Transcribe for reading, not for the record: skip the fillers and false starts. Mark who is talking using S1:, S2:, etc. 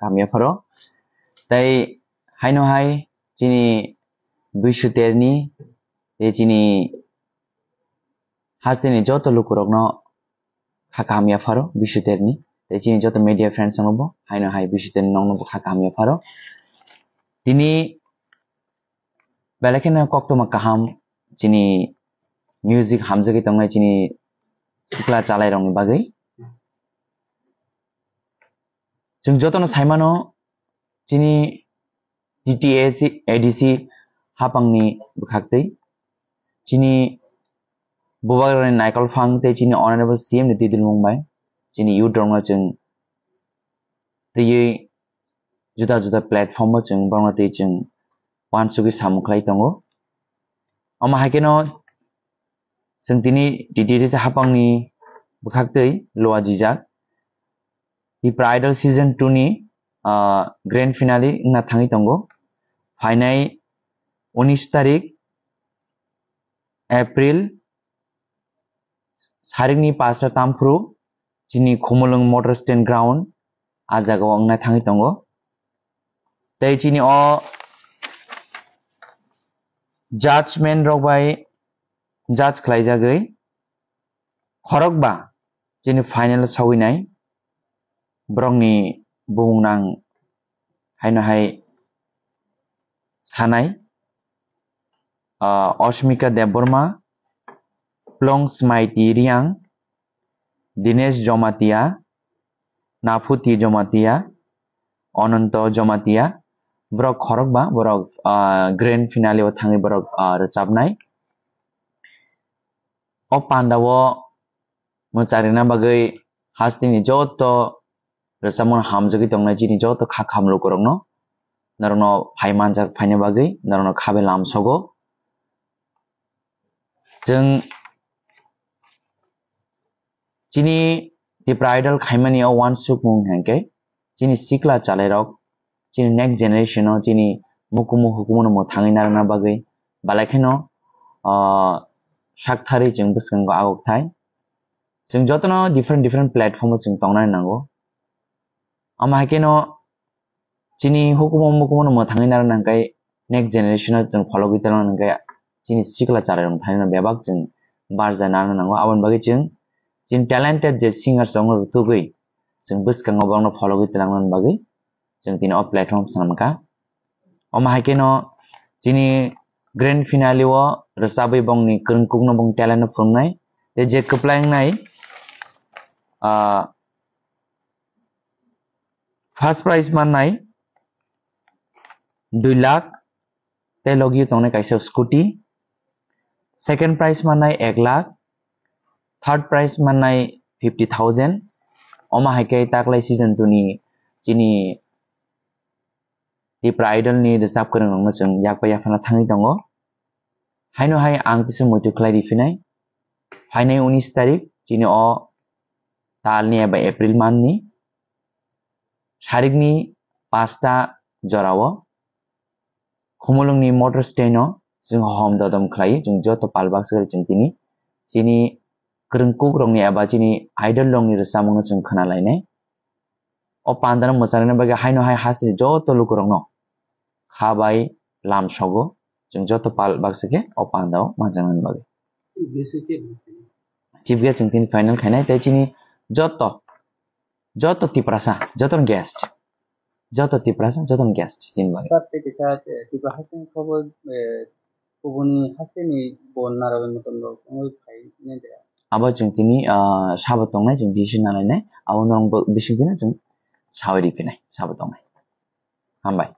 S1: kamya pharo tai haino hai chini bishuterni te chini hasini joto lukurokno khakamya pharo bishuterni te chini joto media friends sanobo haino hai bishuterni nongno khakamya pharo tini belakena koktoma kaham chini music hamjagi tongnai chini sikla chalai rongni bagai जों जतनो साइमानो चिनि DTAC ADC हापांनि बुखाक्तै चिनि बुबागरनि नाइकल फांते चिनि honourable CM नि दिदिल मुंबाय चिनि you दंगा जों तयै जुदा जुदा platform जों बांगलाते जों वानसुगि सामुखलाय दंगो अमा हाकेनो जों दिनि DTAC हापांनि बुखाक्तै Lowa जिजाक The Bridal Season 2 ni grand finale na thangi tongo final 19 tarik April sarikni 5 ta tamfru chini khomolong motor stand ground ajago angna thangi tongo tei chini o judgment rok bai judge khlaijagoi khorokba chini final sawinai Brongni bungnang haino hai sanai Oshmika Deborma Plong Smaiti Riang Dinesh Jomatia Nafuti Jomatia Ononto Jomatia Brok khorokba borok grand finale o thangi borok rechabnai o pandawo mocharina bagai hastini joto Resamon hamjagi tongnai chini joto khakhamlo korongno narono phaimanjak phaine bagai narono khabe lamsogo जों chini the bridal khaimani o one suk mung hangke chini sikla chalairok chini next generation o chini mukumu hukumu mo thangi narna bagai balakheno shakthari जों bwskango agok thai जों jotono different platform o जों tongnai nango ama hakeno chini hukumu mo thangi narna nangkai next generation o जों follow gitala nangkai chini sikla chalairok thaina bebak जों barja narna nango abon bagai जों chini talented je singer songwriter rutugui जों bwskango bangno follow gitala bagai जों tini o platform sanamka ama hakeno chini grand finale o resabai bongni krungkukno bong talent phungnai te je kplaingnai first prize mannai 2 lakh te logi tongnai kaisa scooty second prize mannai 1 lakh third prize mannai 50,000 oma haike taklai season 2 ni chini the bridal ni resap korong no जों yakpa yakfana thangi tongo haino hai ang tisu moitu khlai rifinai hainai 19 tarik chini o talni eba April month ni sarikni 5 ta jorao khomolongni motor stand o जों hom dodom khlai जों joto palbak sar जों tini chini krungkuk rongni eba chini idol rongni resamung जों khanalainai o pandana mojarna bagai haino hai hasri joto lukurongno khabai lamsogo जों joto palbak sake o pandao majangna bagai chief guest जों tini final khainai tai chini joto tiprasa joton guest joto tiprasa joton guest chini bagai
S2: satte kita tipa hasen khobor kubuni haseni bon narabe moton rok oi khai ne de
S1: abo जों tini sabo tongnai जों decision nalainai abo norong bising dina जों sawai rifinai sabo tongnai hambai